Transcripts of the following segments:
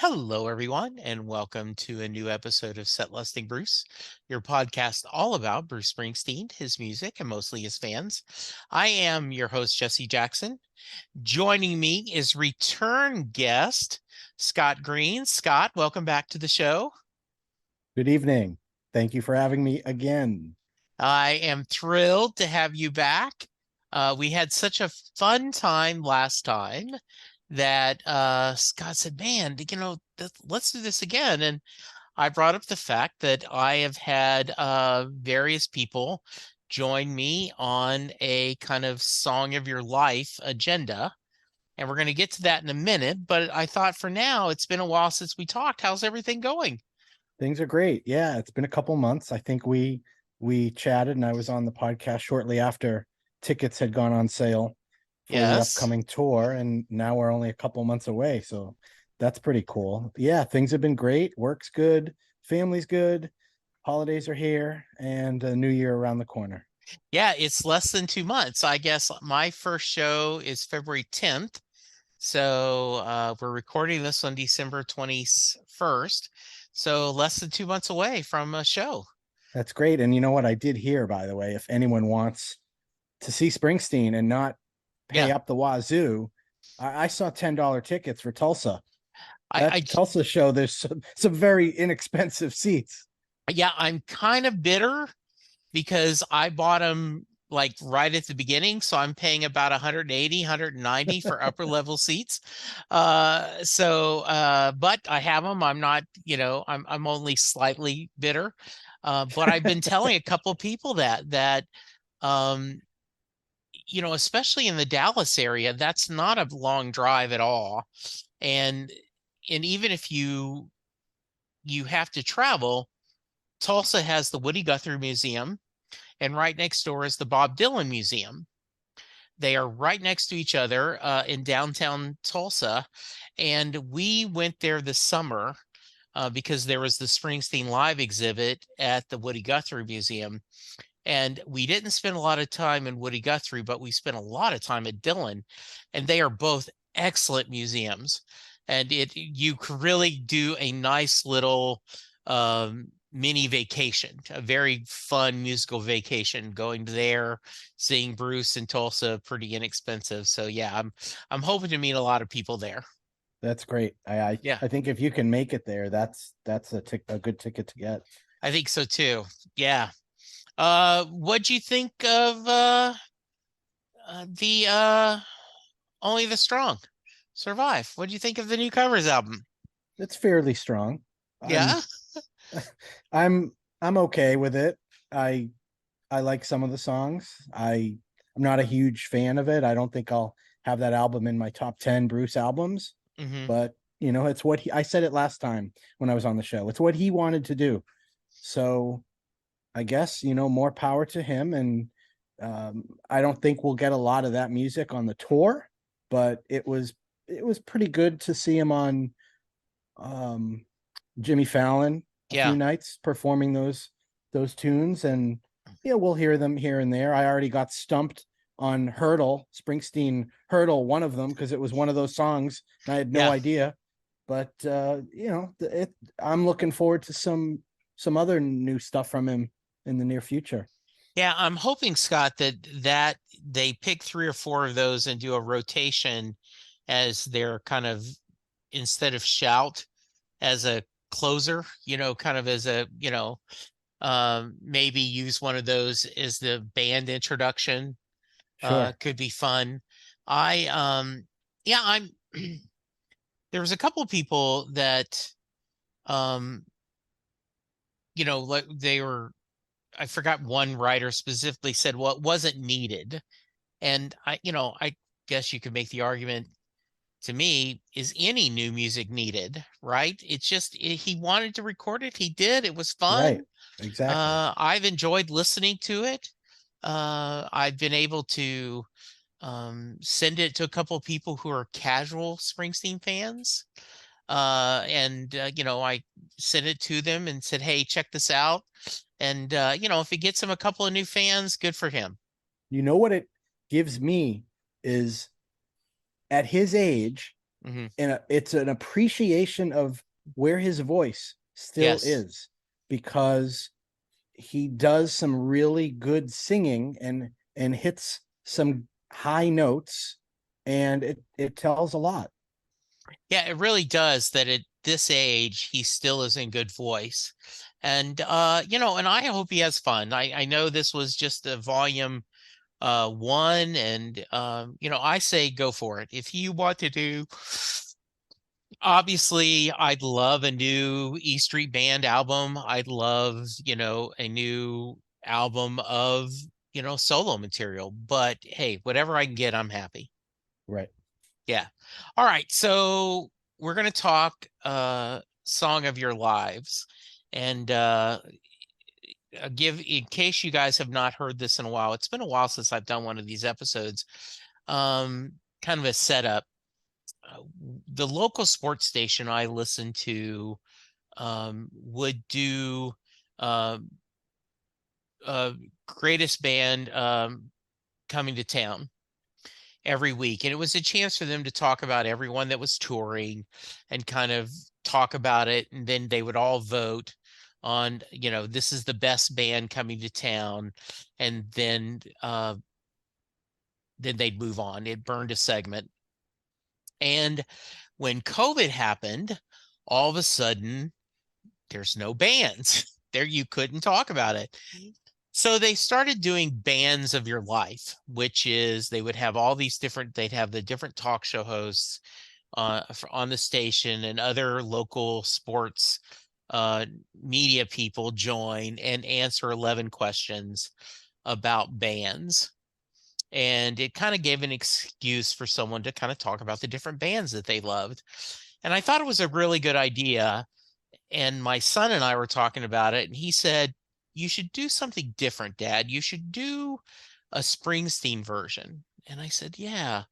Hello, everyone, and welcome to a new episode of Set Lusting Bruce, your podcast all about Bruce Springsteen, his music, and mostly his fans. I am your host, Jesse Jackson. Joining me is return guest Scott Greene. Scott, welcome back to the show. Good evening. Thank you for having me again. I am thrilled to have you back. We had such a fun time last time that Scott said, "Man, let's do this again." And I brought up the fact that I have had various people join me on a kind of song of your life agenda. And we're going to get to that in a minute. But I thought for now, it's been a while since we talked. How's everything going? Things are great. Yeah, it's been a couple months. I think we chatted and I was on the podcast shortly after tickets had gone on sale for the Yes. upcoming tour, and now we're only a couple months away. So that's pretty cool. Yeah, things have been great. Work's good, family's good, holidays are here, and a new year around the corner. Yeah, it's less than 2 months. I guess my first show is February 10th. So we're recording this on December 21st. So less than 2 months away from a show. That's great. And you know what I did hear, by the way, if anyone wants to see Springsteen and not pay Yeah. up the wazoo, I saw $10 tickets for Tulsa. That I Tulsa show, there's some very inexpensive seats. yeah, I'm kind of bitter because I bought them like right at the beginning, so I'm paying about 180, 190 for upper level seats. But I have them. I'm not, I'm only slightly bitter. But I've been telling a couple of people that um especially in the Dallas area, that's not a long drive at all. And even if you have to travel, Tulsa has the Woody Guthrie Museum, and right next door is the Bob Dylan Museum. They are right next to each other in downtown Tulsa. And we went there this summer because there was the Springsteen Live exhibit at the Woody Guthrie Museum. And we didn't spend a lot of time in Woody Guthrie, but we spent a lot of time at Dylan. And they are both excellent museums. And you could really do a nice little mini vacation, a very fun musical vacation, going there, seeing Bruce in Tulsa, pretty inexpensive. So yeah, I'm hoping to meet a lot of people there. That's great. I Yeah, I think if you can make it there, that's a good ticket to get. I think so too. Yeah. What'd you think of the Only the Strong Survive? What'd you think of the new covers album? It's fairly strong. Yeah. I'm I'm okay with it. I like some of the songs. I'm not a huge fan of it. I don't think I'll have that album in my top 10 Bruce albums, Hmm. but it's what I said it last time when I was on the show. It's what he wanted to do. So I guess, more power to him. And I don't think we'll get a lot of that music on the tour, but it was pretty good to see him on um, Jimmy Fallon a few Yeah. nights performing those tunes, and we'll hear them here and there. I already got stumped on Hurdle, Springsteen Hurdle, one of them, because it was one of those songs and I had no Yeah. idea. But I'm looking forward to some other new stuff from him in the near future. Yeah, I'm hoping, Scott, that they pick three or four of those and do a rotation as their kind of, instead of shout, as a closer, kind of as a, maybe use one of those as the band introduction. Sure. Could be fun. I Yeah, I'm there was a couple of people that um like I forgot, one writer specifically said, well, it wasn't needed. And I guess you could make the argument, to me, is any new music needed, right? It's just he wanted to record it. He did. It was Right. fun. Exactly. I've enjoyed listening to it. I've been able to send it to a couple of people who are casual Springsteen fans. I sent it to them and said, "Hey, check this out." And if he gets him a couple of new fans, good for him. You know what it gives me is, at his age, Hmm. And it's an appreciation of where his voice still Yes. is, because he does some really good singing and hits some high notes, and it tells a lot. Yeah, it really does that at this age he still is in good voice. And and I hope he has fun. I know this was just a volume one, and I say go for it. If you want to do, obviously I'd love a new E Street Band album. I'd love, a new album of, solo material. But hey, whatever I can get, I'm happy. Right. Yeah. All right. So we're gonna talk Song of Your Lives. And give in case you guys have not heard this in a while, it's been a while since I've done one of these episodes. Kind of a setup. The local sports station I listen to would do um greatest band coming to town every week. And it was a chance for them to talk about everyone that was touring and kind of talk about it. And then they would all vote on, this is the best band coming to town. And then they'd move on. It burned a segment. And when COVID happened, all of a sudden there's no bands. There you couldn't talk about it. So they started doing bands of your life, which is they would have all these different, they'd have the different talk show hosts on the station, and other local sports uh, media people join and answer 11 questions about bands. And it kind of gave an excuse for someone to kind of talk about the different bands that they loved. And I thought it was a really good idea. And my son and I were talking about it, and he said, "You should do something different, Dad. You should do a Springsteen version." And I said, "Yeah,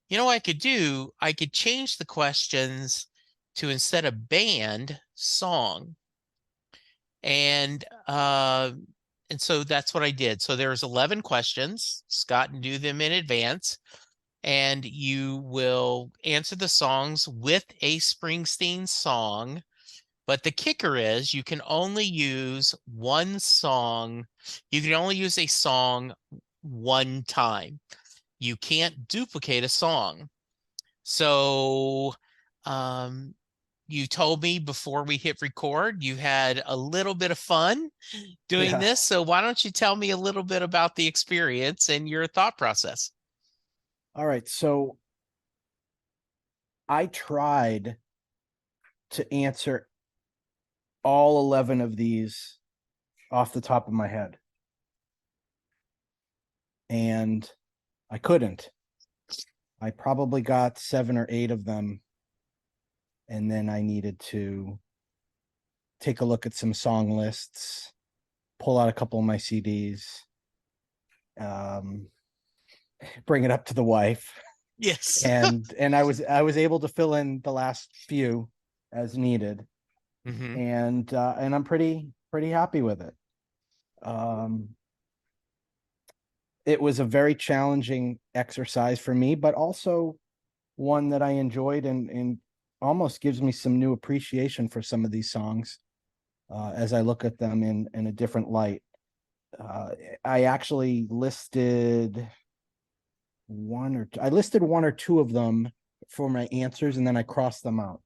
what I could do? I could change the questions to, instead of band, song." And so that's what I did. So there's 11 questions. Scott knew them in advance, and you will answer the songs with a Springsteen song. But the kicker is you can only use one song. You can only use a song one time. You can't duplicate a song. So, um, you told me before we hit record, you had a little bit of fun doing Yeah. this. So why don't you tell me a little bit about the experience and your thought process? All right. So I tried to answer all 11 of these off the top of my head, and I couldn't. I probably got 7 or 8 of them, and then I needed to take a look at some song lists, pull out a couple of my CDs, um, bring it up to the wife, Yes. and I was able to fill in the last few as needed, Hmm. and I'm pretty happy with it. Um, it was a very challenging exercise for me, but also one that I enjoyed, and almost gives me some new appreciation for some of these songs as I look at them in a different light. Uh, I actually listed I listed 1 or 2 of them for my answers, and then I crossed them out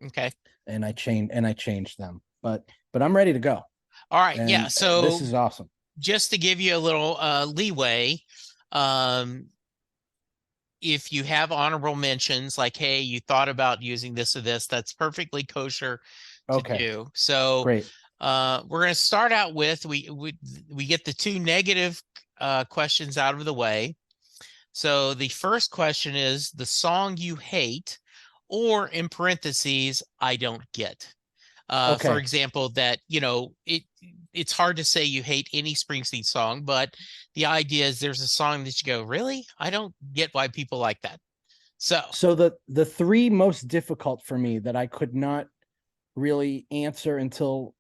Okay. and I changed them. But I'm ready to go, All right. Yeah. and this So is awesome. just to give you a little leeway, um, if you have honorable mentions, like, hey, you thought about using this or this, that's perfectly kosher to Okay, do. So great. we're going to start out with we get the 2 negative questions out of the way. So the first question is the song you hate, or in parentheses, I don't get. For Okay, example, that it's hard to say you hate any Springsteen song, but the idea is there's a song that you go, really? I don't get why people like that. So, so the 3 most difficult for me that I could not really answer until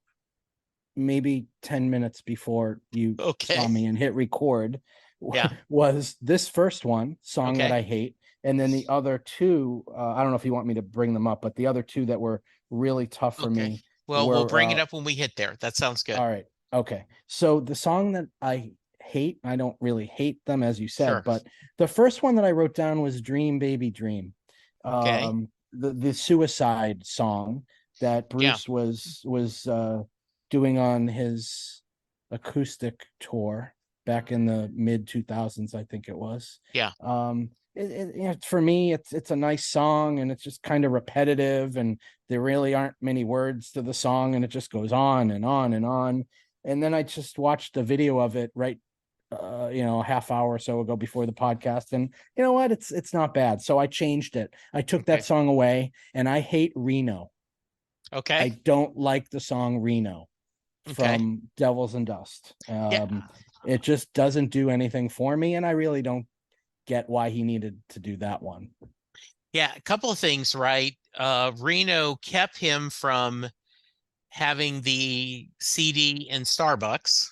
maybe 10 minutes before you saw okay. me and hit record Yeah. was this first one, Song That Okay. I Hate, And then the other two, I don't know if you want me to bring them up, but the other two that were really tough for Okay. me Well, we'll were bring it up when we hit there. That sounds good. all right. Okay. So the song that I hate, I don't really hate them as you said, Sure. but the first one that I wrote down was Dream Baby Dream. Okay. The suicide song that Yeah. Bruce was doing on his acoustic tour back in the mid 2000s, I think it was. Yeah. For me, it's a nice song, and it's just kind of repetitive, and there really aren't many words to the song, and it just goes on and on and on. And then I just watched a video of it right, a half hour or so ago before the podcast, and you know what? It's not bad. So I changed it. I took that Okay. song away, and I hate Reno. I Okay. don't like the song Reno Okay. from Devils and Dust. Yeah. It just doesn't do anything for me, and I really don't get why he needed to do that one. Yeah. A couple of things, right? Reno kept him from having the CD in Starbucks.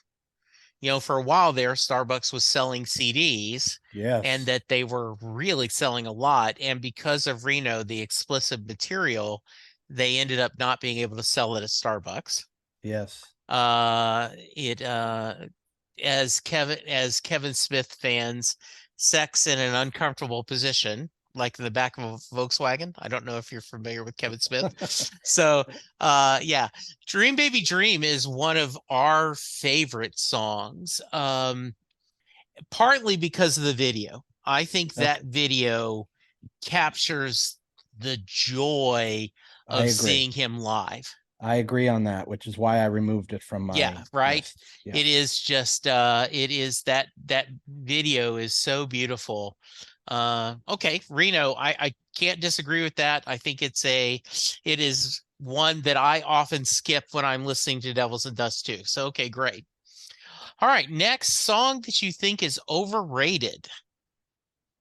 For a while there, Starbucks was selling CDs and Yes. that they were really selling a lot. And because of Reno, the explicit material, they ended up not being able to sell it at Starbucks. Yes. It as Kevin Smith fans, sex in an uncomfortable position, like in the back of a Volkswagen. I don't know if you're familiar with Kevin Smith. So yeah, Dream Baby Dream is one of our favorite songs. Partly because of the video. I think Okay. that video captures the joy I of agree. seeing him live. I agree on that, which is why I removed it from Yeah, my right. list. Yeah. It is just it is that video is so beautiful. Okay, Reno, I can't disagree with that. I think it is one that I often skip when I'm listening to Devils and Dust too. So okay, great. All right, next song that you think is overrated.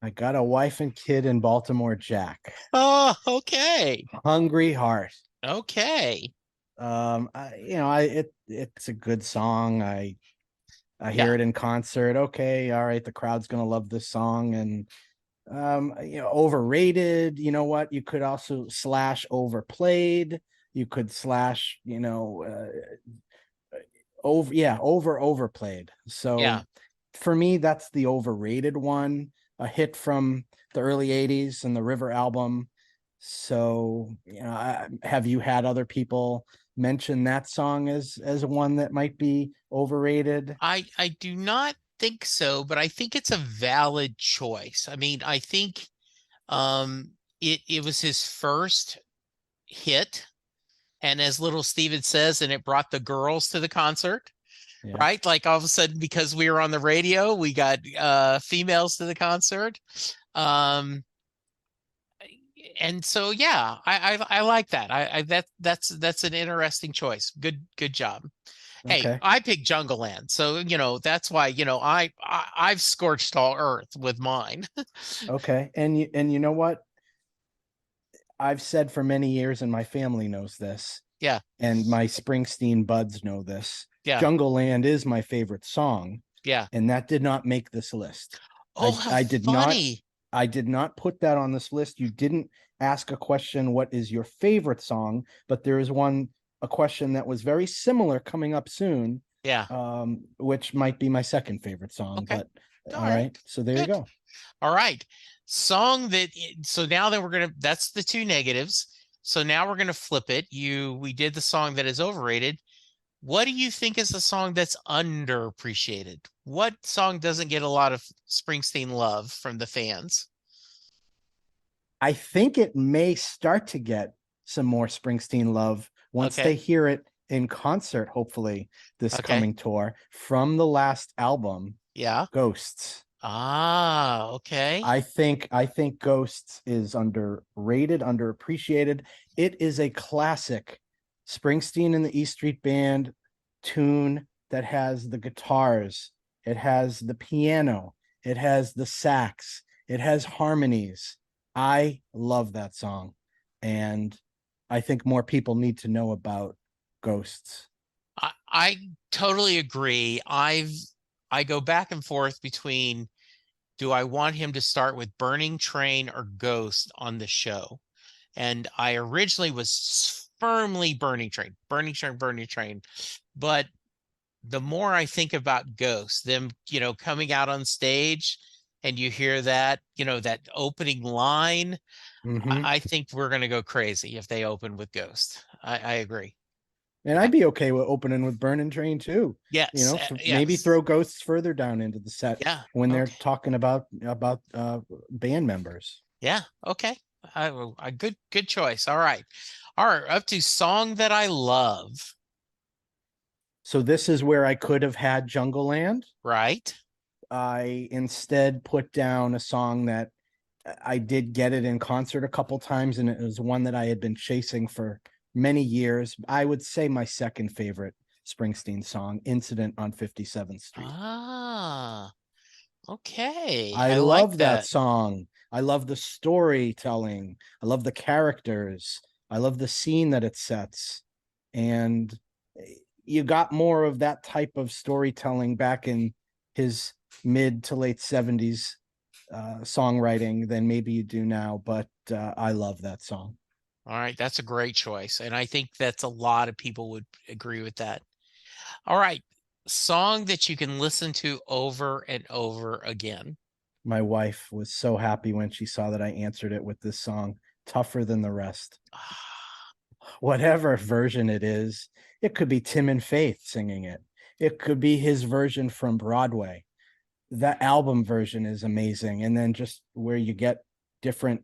I got a wife and kid in Baltimore Jack. Oh, okay. Hungry Heart. Okay. It's a good song. I Yeah. hear it in concert. Okay, all right, the crowd's gonna love this song. And overrated. You know what? You could also slash overplayed. You could slash, overplayed. So Yeah. for me, that's the overrated one. A hit from the early 80s and the River album. So, have you had other people mention that song as one that might be overrated? I do not think so, but I think it's a valid choice. I mean, I think it was his first hit, and as little Steven says, and it brought the girls to the concert, Yeah. right? Like all of a sudden, because we were on the radio, we got females to the concert. Um and so yeah, I like that. That's an interesting choice. Good job. Hey, Okay. I picked Jungle Land, so that's why I've scorched all earth with mine. Okay. And you know what? I've said for many years, and my family knows this, Yeah, and my Springsteen buds know this. yeah, Jungle Land is my favorite song, yeah. and that did not make this list. Oh, I how I did not funny. I did not put that on this list. You didn't ask a question, what is your favorite song? But there is a question that was very similar coming up soon, Yeah. which might be my second favorite song. Okay. But All all right. right, so there you Good. go. All right. So now that that's the two negatives. So now we're gonna flip it. We did the song that is overrated. What do you think is the song that's underappreciated? What song doesn't get a lot of Springsteen love from the fans? I think it may start to get some more Springsteen love once they Okay. hear it in concert, hopefully, this Okay. coming tour from the last album, Yeah. Ghosts. Ah, okay. I think Ghosts is underrated, underappreciated. It is a classic Springsteen and the E Street Band tune that has the guitars, it has the piano, it has the sax, it has harmonies. I love that song, and I think more people need to know about Ghosts. I totally agree. I go back and forth between do I want him to start with Burning Train or Ghost on the show? And I originally was firmly Burning Train, Burning Train, Burning Train. But the more I think about Ghost, them, coming out on stage and you hear that, that opening line, Hmm. I think we're going to go crazy if they open with Ghost. I agree. And Yeah. I'd be okay with opening with Burning Train too. Yes. Maybe Yes. throw Ghosts further down into the set Yeah. when they're Okay. talking about band members. Yeah. Okay. A good choice. All right. All right. Up to song that I love. So this is where I could have had Jungle Land. Right. I instead put down a song that I did get it in concert a couple times, and it was one that I had been chasing for many years. I would say my second favorite Springsteen song, Incident on 57th Street. Ah, okay. I I like love that that. song. I love the storytelling. I love the characters. I love the scene that it sets. And you got more of that type of storytelling back in his mid to late 70s songwriting than maybe you do now. But I love that song. All right. That's a great choice. And I think that's a lot of people would agree with that. All right. Song that you can listen to over and over again. My wife was so happy when she saw that I answered it with this song, Tougher Than the Rest. Whatever version it is, it could be Tim and Faith singing it. It could be his version from Broadway. That album version is amazing. And then just where you get different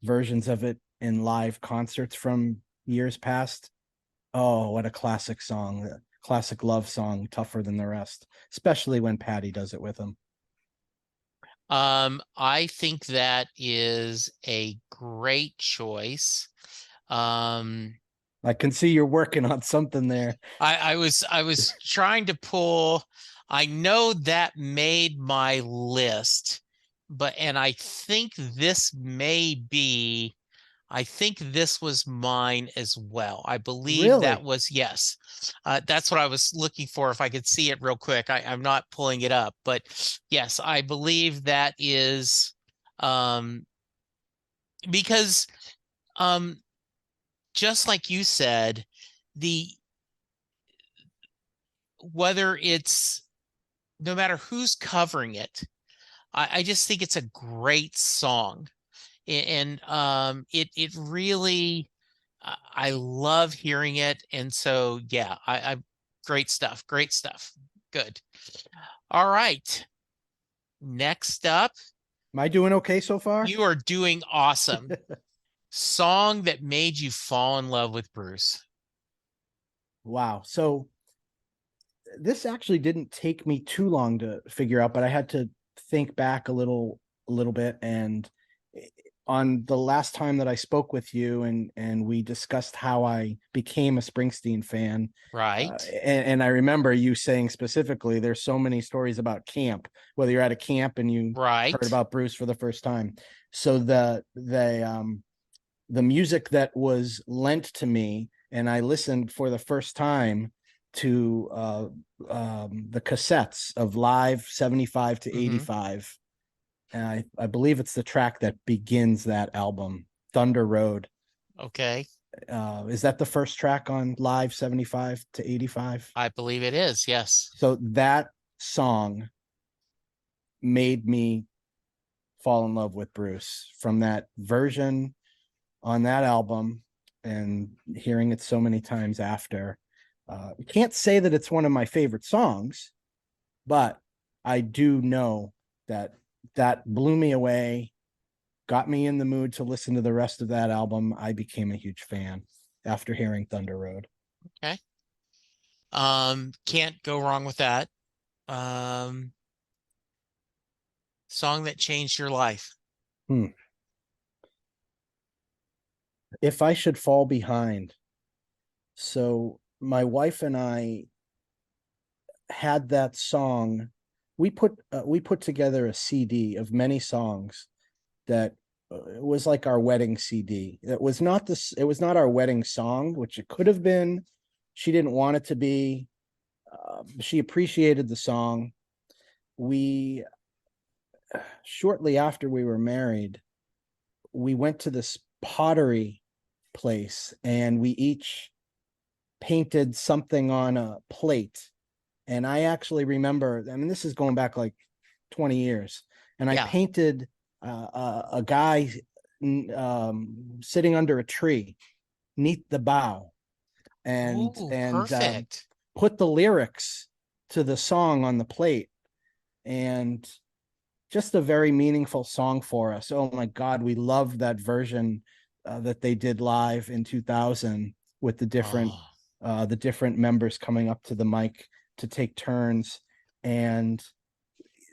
versions of it in live concerts from years past. Oh, what a classic song. A classic love song, Tougher Than the Rest, especially when Patty does it with him. I think that is a great choice. Um, I can see you're working on something there. I was trying to pull. I know that made my list, and I think this was mine as well. I believe that Really? was, yes. That's what I was looking for. If I could see it real quick, I'm not pulling it up, but yes, I believe that is, um, because, um, just like you said, the whether it's no matter who's covering it, I just think it's a great song. And it really, I love hearing it. And so yeah, I great stuff, great stuff. Good. All right. Next up, Am I doing okay so far? you are doing awesome. Song that made you fall in love with Bruce. Wow. So this actually didn't take me too long to figure out, but I had to think back a little bit. And on the last time that I spoke with you, and we discussed how I became a Springsteen fan, Right. and I remember you saying specifically, there's so many stories about camp, whether you're at a camp and you heard Right. about Bruce for the first time. So the music that was lent to me, and I listened for the first time to the cassettes of Live 75 to Mm-hmm. 85. And I believe it's the track that begins that album, Thunder Road. Okay. Is that the first track on Live 75 to 85? I believe it is. Yes. So that song made me fall in love with Bruce from that version on that album and hearing it so many times after. Can't say that it's one of my favorite songs, but I do know that that blew me away, got me in the mood to listen to the rest of that album. I became a huge fan after hearing Thunder Road. Okay. Can't go wrong with that. Um, Song that changed your life. Hmm. If I should fall behind. So my wife and I had that song. We put together a CD of many songs that it was like our wedding CD. It was not this. It was not our wedding song, which it could have been. She didn't want it to be. She appreciated the song. We shortly after we were married, we went to this pottery place and we each painted something on a plate. And I actually remember, I mean, this is going back like 20 years. And I Yeah. painted a guy sitting under a tree, neath the bough, and Oh, and perfect. put the lyrics to the song on the plate. And just a very meaningful song for us. Oh my God, we loved that version that they did live in 2000 with Oh, the different members coming up to the mic to take turns, and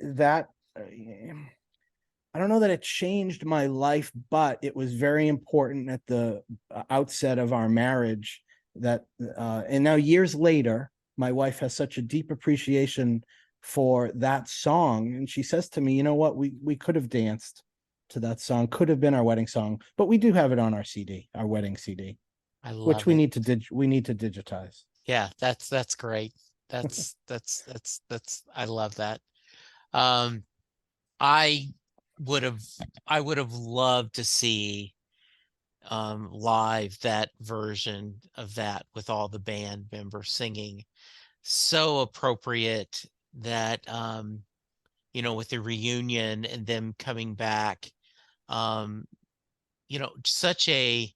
that I don't know that it changed my life, but it was very important at the outset of our marriage. That and now years later, my wife has such a deep appreciation for that song, and she says to me, "You know what? We could have danced to that song. Could have been our wedding song, but we do have it on our CD, our wedding CD, I which love it. we need to digitize." Yeah, that's great. That's I love that. Um, I would have I would have loved to see live that version of that with all the band members singing. So appropriate that with the reunion and them coming back. Um, such a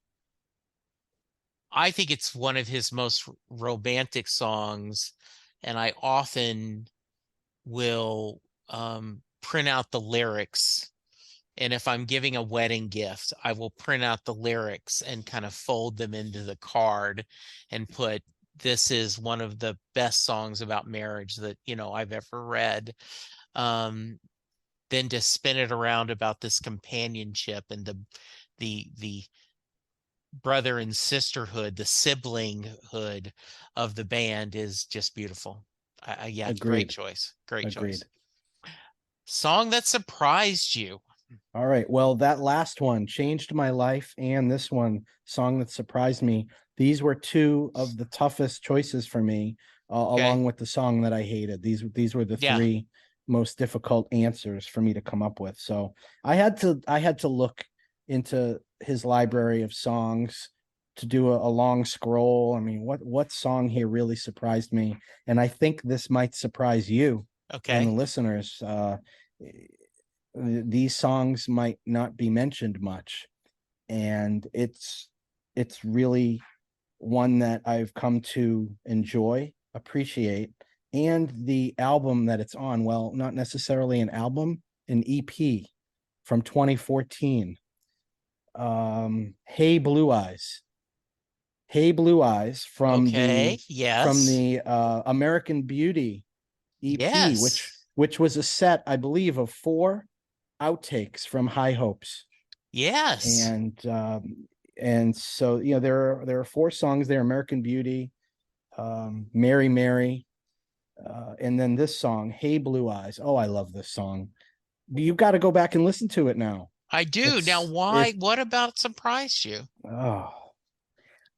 I think it's one of his most romantic songs, and I often will print out the lyrics. And if I'm giving a wedding gift, I will print out the lyrics and kind of fold them into the card and put, this is one of the best songs about marriage that, I've ever read. Um, then to spin it around about this companionship and the brother and sisterhood, the siblinghood of the band is just beautiful. Yeah, great Agreed. choice. Great choice. Agreed. Song that surprised you. All right. Well, that last one changed my life, and this one, song that surprised me. These were two of the toughest choices for me, Okay. along with the song that I hated. These were the Yeah. three most difficult answers for me to come up with. So I had to look into his library of songs to do a long scroll. I mean, what song here really surprised me? And I think this might surprise you and the Okay. listeners. These songs might not be mentioned much, and it's really one that I've come to enjoy, appreciate. And the album that it's on, well, not necessarily an album, an EP from 2014. Hey Blue Eyes. Hey Blue Eyes Okay. from Yes. the American Beauty EP, which Yes. which was a set, I believe, of four outtakes from High Hopes. Yes. And so there are four songs there: American Beauty, Mary Mary, and then this song, Hey Blue Eyes. Oh, I love this song. You've got to go back and listen to it now. I do. Now, It what about surprised you? oh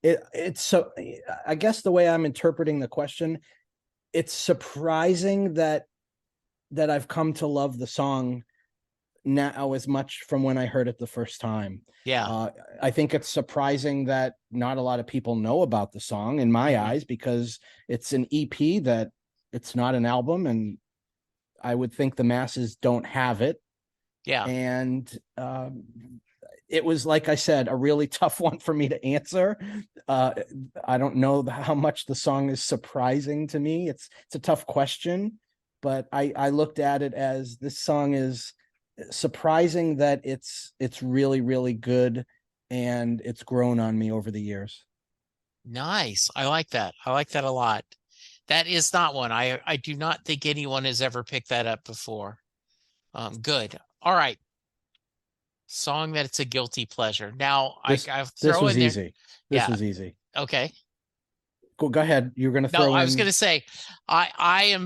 it's so, I guess the way I'm interpreting the question, it's surprising that I've come to love the song now as much from when I heard it the first time. Yeah. Uh, I think it's surprising that not a lot of people know about the song in my Hmm. eyes, because it's an EP, that it's not an album, and I would think the masses don't have it. Yeah. And it was, like I said, a really tough one for me to answer. Uh, I don't know how much the song is surprising to me. It's a tough question, but I looked at it as, this song is surprising that it's really really good, and it's grown on me over the years. Nice. I like that. I like that a lot. That is not one. I do not think anyone has ever picked that up before. Good. All right. Song that it's a guilty pleasure. Now This I this throw was in there. easy. This Yeah. was easy. Okay. Go ahead. You're going to No, throw I was in. gonna say, I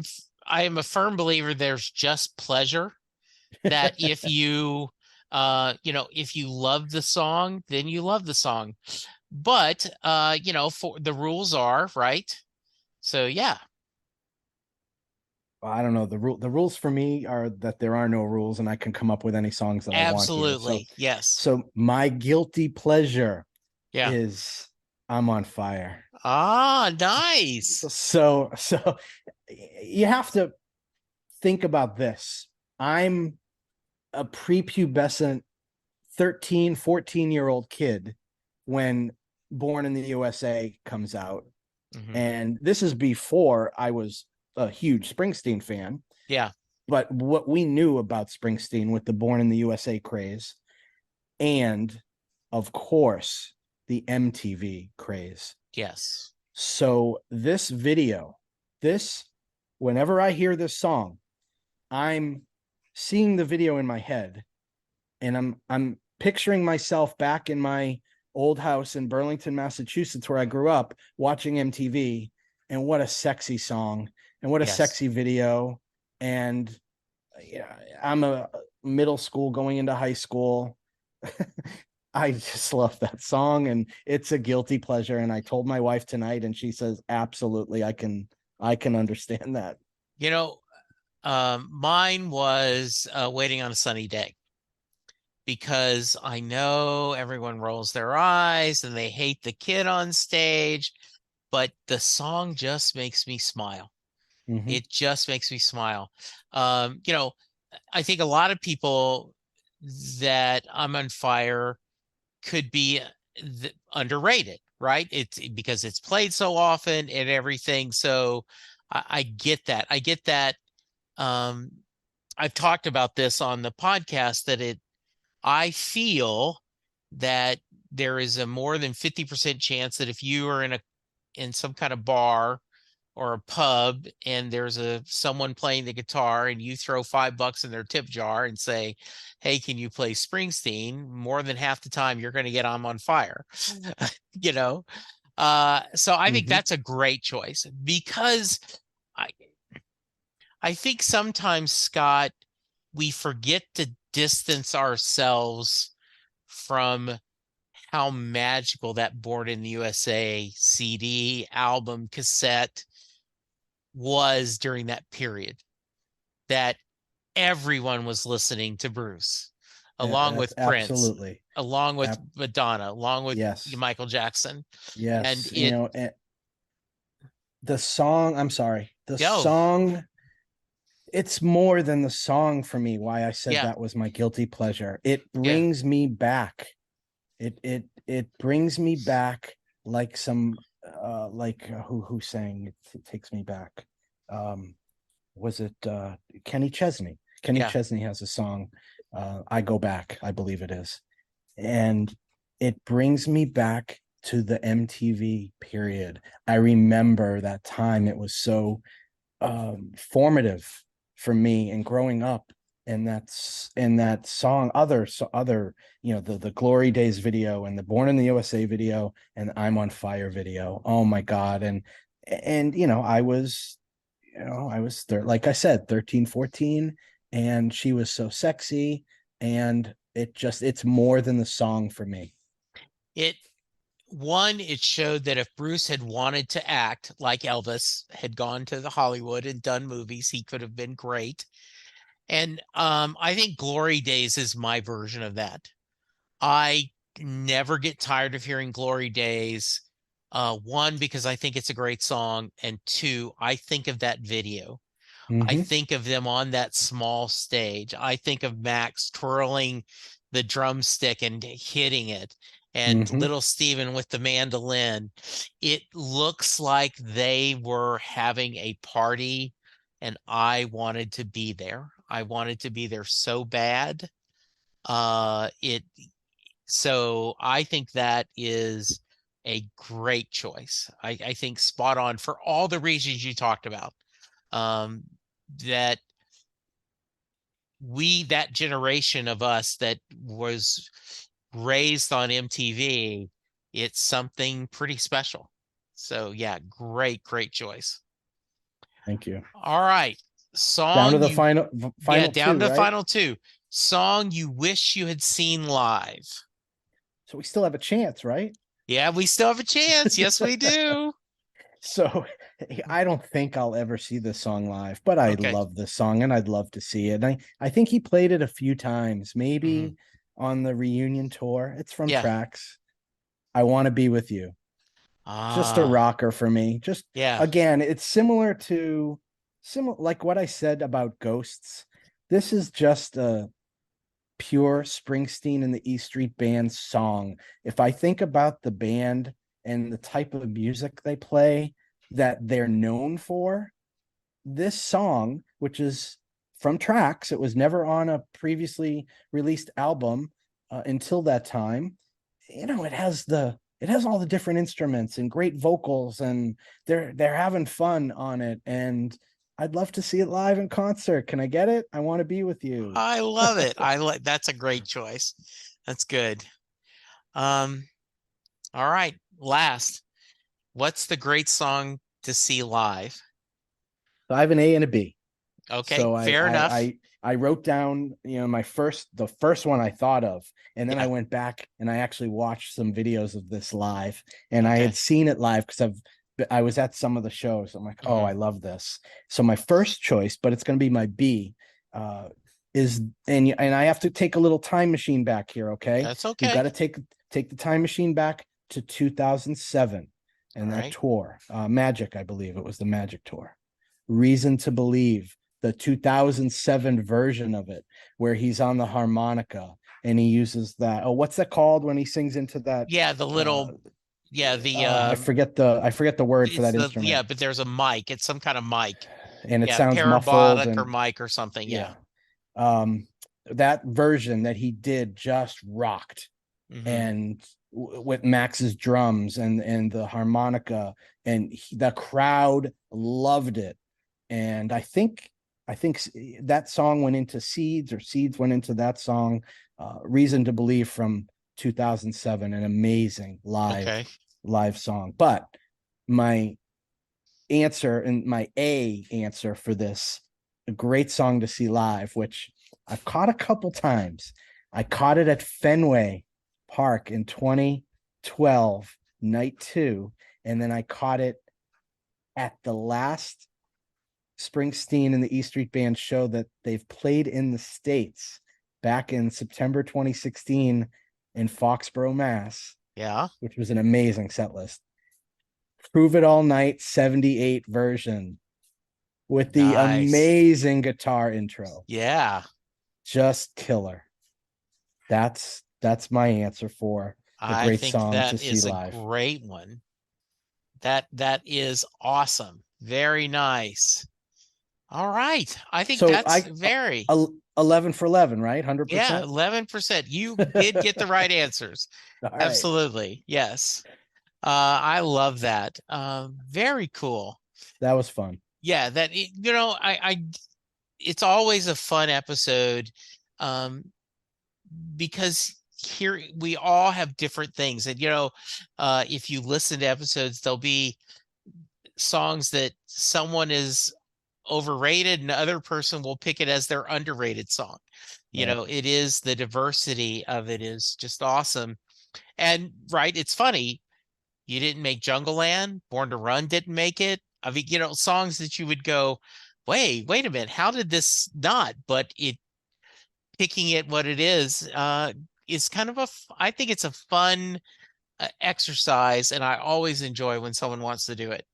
am a firm believer there's just pleasure, that if you love the song, then you love the song. But for the rules are right. So yeah. I don't know, the rules for me are that there are no rules and I can come up with any songs that I want here. So Absolutely. Yes. my guilty pleasure Yeah. is I'm on fire. Ah, nice. So you have to think about this. I'm a prepubescent 13, 14-year-old kid when Born in the USA comes out. Hmm. And this is before I was a huge Springsteen fan. Yeah. But what we knew about Springsteen with the Born in the USA craze, and of course, the MTV craze. Yes. So this video, this, whenever I hear this song, I'm seeing the video in my head, and I'm picturing myself back in my old house in Burlington, Massachusetts, where I grew up watching MTV. And what a sexy song, and what a Yes. sexy video. And yeah, I'm a middle school going into high school. I just love that song, and it's a guilty pleasure. And I told my wife tonight, and she says, absolutely, I can understand that. You know, mine was Waiting on a Sunny Day, because I know everyone rolls their eyes and they hate the kid on stage, but the song just makes me smile. Mm-hmm. It just makes me smile. You know, I think a lot of people that I'm on fire could be underrated, right? It's because it's played so often and everything. So I get that. I get that. Um, I've talked about this on the podcast that I feel that there is a more than 50% chance that if you are in some kind of bar or a pub and there's someone playing the guitar and you throw $5 in their tip jar and say, hey, can you play Springsteen? More than half the time you're going to get I'm on fire. you know? So I think Mm-hmm. that's a great choice, because I I think sometimes, Scott, we forget to distance ourselves from how magical that Born in the USA CD, album, cassette was during that period, that everyone was listening to Bruce, along That's with Prince, absolutely. along with Ab- Madonna, along with yes. Michael Jackson. And Yes. it, The song, I'm sorry, the yo, song, it's more than the song for me. Why I said yeah, that was my guilty pleasure. It yeah, brings me back. It brings me back like some who sang it, it takes me back. Um was it Kenny Chesney? Kenny yeah. Chesney has a song, I Go Back, I believe it is. And it brings me back to the MTV period. I remember that time. It was so formative for me and growing up. And that's in that song, other, the Glory Days video and the Born in the USA video and I'm on Fire video. Oh my God. And I was like I said, 13, 14, and she was so sexy. And it's more than the song for me. It One, it showed that if Bruce had wanted to act like Elvis, had gone to the Hollywood and done movies, he could have been great. And I think Glory Days is my version of that. I never get tired of hearing Glory Days. One, because I think it's a great song, and two, I think of that video. I Mm-hmm. think of them on that small stage. I think of Max twirling the drumstick and hitting it, and Mm-hmm. little Steven with the mandolin. It looks like they were having a party, and I wanted to be there. I wanted to be there so bad. It So I think that is a great choice. I think spot on for all the reasons you talked about. Um, that that generation of us that was raised on MTV, it's something pretty special. So yeah, great choice. Thank you. All right. Down to Song the you Yeah, final down two, to the right? final two. Song you wish you had seen live. So we still have a chance, right? Yeah, we still have a chance. Yes, we do. So I don't think I'll ever see this song live, but I Okay. love this song and I'd love to see it. I think he played it a few times, Hmm. maybe on the reunion tour. It's from Yeah. Tracks. I Want to Be With You. Just a Ah, rocker for me. Just yeah. again, it's similar like what I said about Ghosts. This is just a pure Springsteen and the E Street Band song. If I think about the band and the type of music they play that they're known for, this song, which is from Tracks, it was never on a previously released album until that time. It has all the different instruments and great vocals, and they're having fun on it. And I'd love to see it live in concert. Can I get it? I Want to Be With You. I love it. I like that's a great choice. That's good. Um, all right. Last, what's the great song to see live? So I have an A and a B. Okay, So fair enough. I wrote down, the first one I thought of, and then I Yeah. went back and I actually watched some videos of this live, and I Okay. had seen it live because I was at some of the shows. I'm like, oh, Hmm. I love this. So my first choice, but it's going to be my B, uh, is and I have to take a little time machine back here. Okay, That's we've okay. got to take the time machine back to 2007 All and that right. tour, Magic, I believe it was the Magic tour. Reason to Believe, the 2007 version of it, where he's on the harmonica and he uses that. Oh, what's that called when he sings into that? Yeah, the Uh, little yeah, the I forget the word for it's that the instrument, yeah, but there's a mic. It's some kind of mic. and it Yeah, sounds muffled. parabolic or And mic or something. Yeah. yeah, um, that version that he did just rocked, Hmm. and with Max's drums and the harmonica, and the crowd loved it. And I think that song went into Seeds, or Seeds went into that song. Reason to Believe from 2007, an amazing Okay. live song. But my answer, and my A answer for this, a great song to see live, which I've caught a couple times. I caught it at Fenway Park in 2012, night two, and then I caught it at the last Springsteen and the E Street Band show that they've played in the States back in September 2016 in Foxborough, Mass, Yeah. which was an amazing set list. Prove It All Night 78 version with the Nice. amazing guitar intro. Yeah. Just killer. That's my answer for a I great think song to that see is a live. great one. That is awesome. Very nice. All right. I think So that's very 11 for 11, right? yeah, 100%. 11%. You did get the right answers. All right. Absolutely. Yes. I love that. Very cool. That was fun. Yeah, it's always a fun episode, um, because here we all have different things. And, if you listen to episodes, there'll be songs that someone is overrated and the other person will pick it as their underrated song. Right. It is the diversity of it is just awesome. And right, it's funny. You didn't make Jungle Land, Born to Run didn't make it. I mean, songs that you would go, wait a minute, how did this not? But it picking it what it is kind of I think it's a fun exercise, and I always enjoy when someone wants to do it.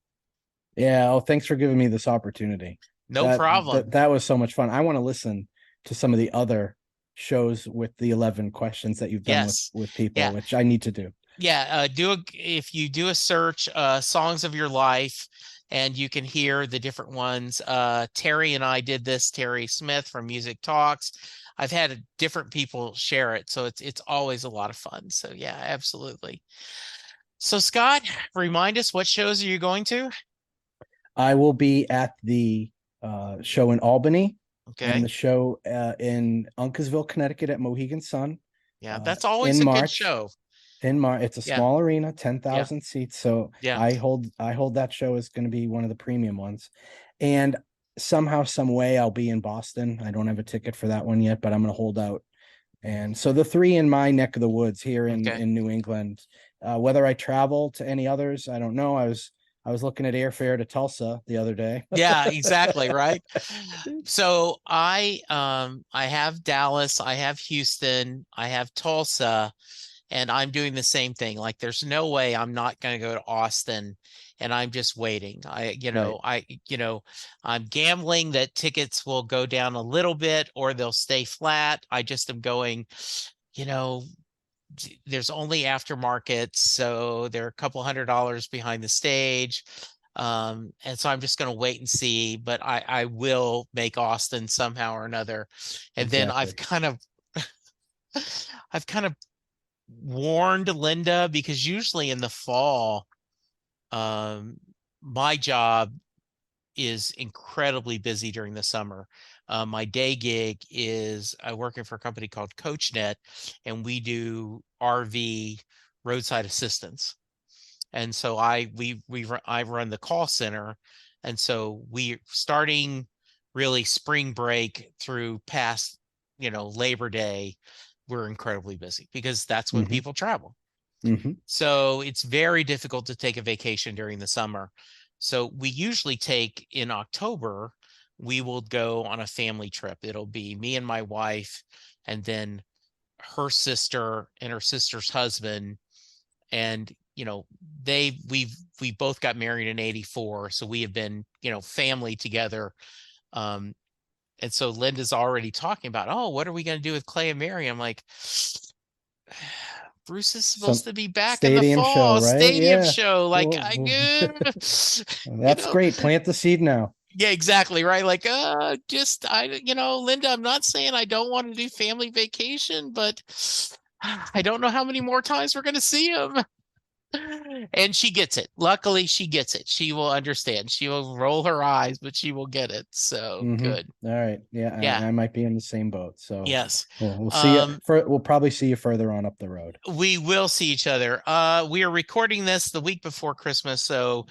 Yeah. Oh, thanks for giving me this opportunity. No That problem. that was so much fun. I want to listen to some of the other shows with the 11 questions that you've done Yes. with people, Yeah. which I need to do. Yeah, if you do a search, songs of your life, and you can hear the different ones. Terry and I did this, Terry Smith from Music Talks. I've had different people share it, so it's always a lot of fun. So yeah, absolutely. So Scott, remind us, what shows are you going to? I will be at the show in Albany and Okay. the show in Uncasville, Connecticut at Mohegan Sun Yeah, that's always in a good March. show. It's a Yeah, small arena, yeah, 10,000 seats. So yeah. I hold that show as going to be one of the premium ones. And somehow, some way, I'll be in Boston. I don't have a ticket for that one yet, but I'm going to hold out. And so the three in my neck of the woods here Okay. in New England, whether I travel to any others, I don't know. I was looking at airfare to Tulsa the other day. Yeah, exactly, right? So I have Dallas, I have Houston, I have Tulsa, and I'm doing the same thing. Like there's no way I'm not going to go to Austin, and I'm just waiting. Right. I'm gambling that tickets will go down a little bit or they'll stay flat. I just am going, you know, there's only aftermarket, so they're a couple $100 behind the stage. And so I'm just going to wait and see, but I will make Austin somehow or another. And then Exactly. I've kind of warned Linda because usually in the fall, um, my job is incredibly busy during the summer. My day gig is working for a company called CoachNet, and we do RV roadside assistance. And so I run the call center, and so we starting really spring break through past Labor Day, we're incredibly busy because that's when Hmm. people travel. Hmm. So it's very difficult to take a vacation during the summer. So we usually take in October, we will go on a family trip. It'll be me and my wife, and then her sister and her sister's husband. And, we both got married in 84. So we have been, family together. Um, and so Linda's already talking about, oh, what are we going to do with Clay and Mary? I'm like, Bruce is supposed Some to be back in the stadium show, fall, right? stadium Yeah. show. Like, you That's know, great. Plant the seed now. yeah, exactly. Right. Like, Linda, I'm not saying I don't want to do family vacation, but I don't know how many more times we're going to see him. And she gets it. Luckily, she gets it. She will understand. She will roll her eyes, but she will get it. So Hmm. good. All right. Yeah, Yeah. I might be in the same boat. So Yes. we'll see you. Um, We'll probably see you further on up the road. We will see each other. We are recording this the week before Christmas, so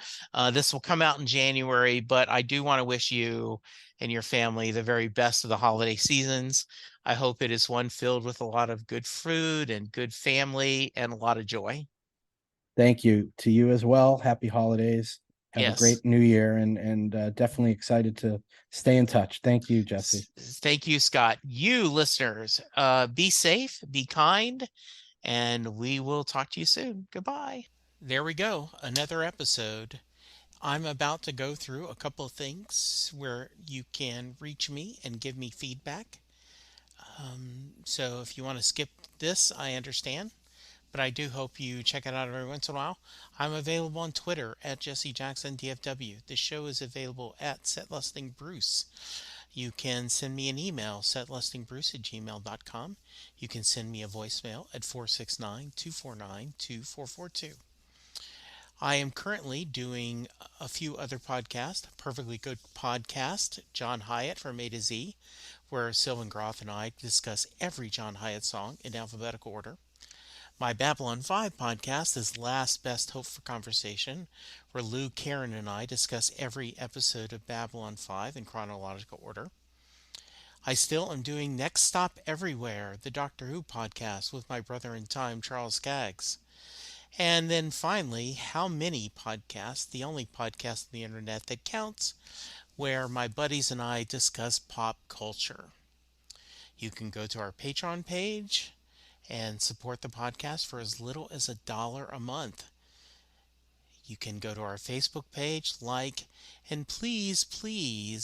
this will come out in January, but I do want to wish you and your family the very best of the holiday seasons. I hope it is one filled with a lot of good food and good family and a lot of joy. Thank you to you as well. Happy holidays. Have a Yes. great new year, and definitely excited to stay in touch. Thank you, Jesse. Thank you, Scott. You listeners, be safe, be kind, and we will talk to you soon. Goodbye. There we go. Another episode. I'm about to go through a couple of things where you can reach me and give me feedback. So if you want to skip this, I understand, but I do hope you check it out every once in a while. I'm available on Twitter at Jesse Jackson DFW. The show is available at setlistingbruce. You can send me an email, setlistingbruce@gmail.com. You can send me a voicemail at 469-249-2442. I am currently doing a few other podcasts. Perfectly Good Podcast, John Hyatt from A to Z, where Sylvan Groth and I discuss every John Hyatt song in alphabetical order. My Babylon 5 podcast is Last Best Hope for Conversation, where Lou, Karen, and I discuss every episode of Babylon 5 in chronological order. I still am doing Next Stop Everywhere, the Doctor Who podcast with my brother in time, Charles Skaggs. And then finally, How Many Podcasts, the only podcast on the internet that counts, where my buddies and I discuss pop culture. You can go to our Patreon page and support the podcast for as little as $1 a month. You can go to our Facebook page, and please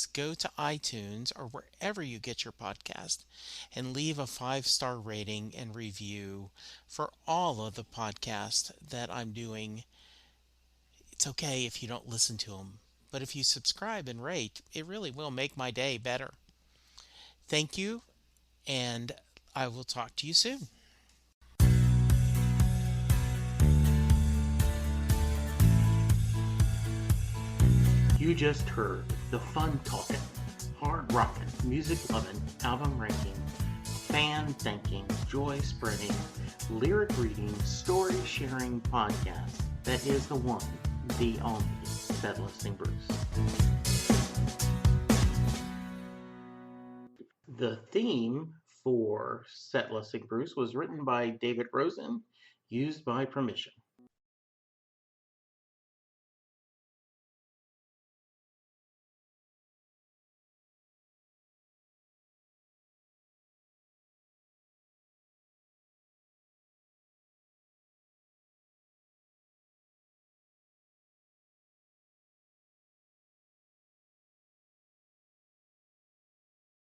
go to iTunes or wherever you get your podcast and leave a 5-star rating and review for all of the podcasts that I'm doing. It's okay if you don't listen to them, but if you subscribe and rate, it really will make my day better. Thank you, and I will talk to you soon. You just heard the fun talking, hard rocking, music loving, album ranking, fan thinking, joy spreading, lyric reading, story sharing podcast that is the one, the only, Set Listing Bruce. The theme for Set Listing Bruce was written by David Rosen, used by permission.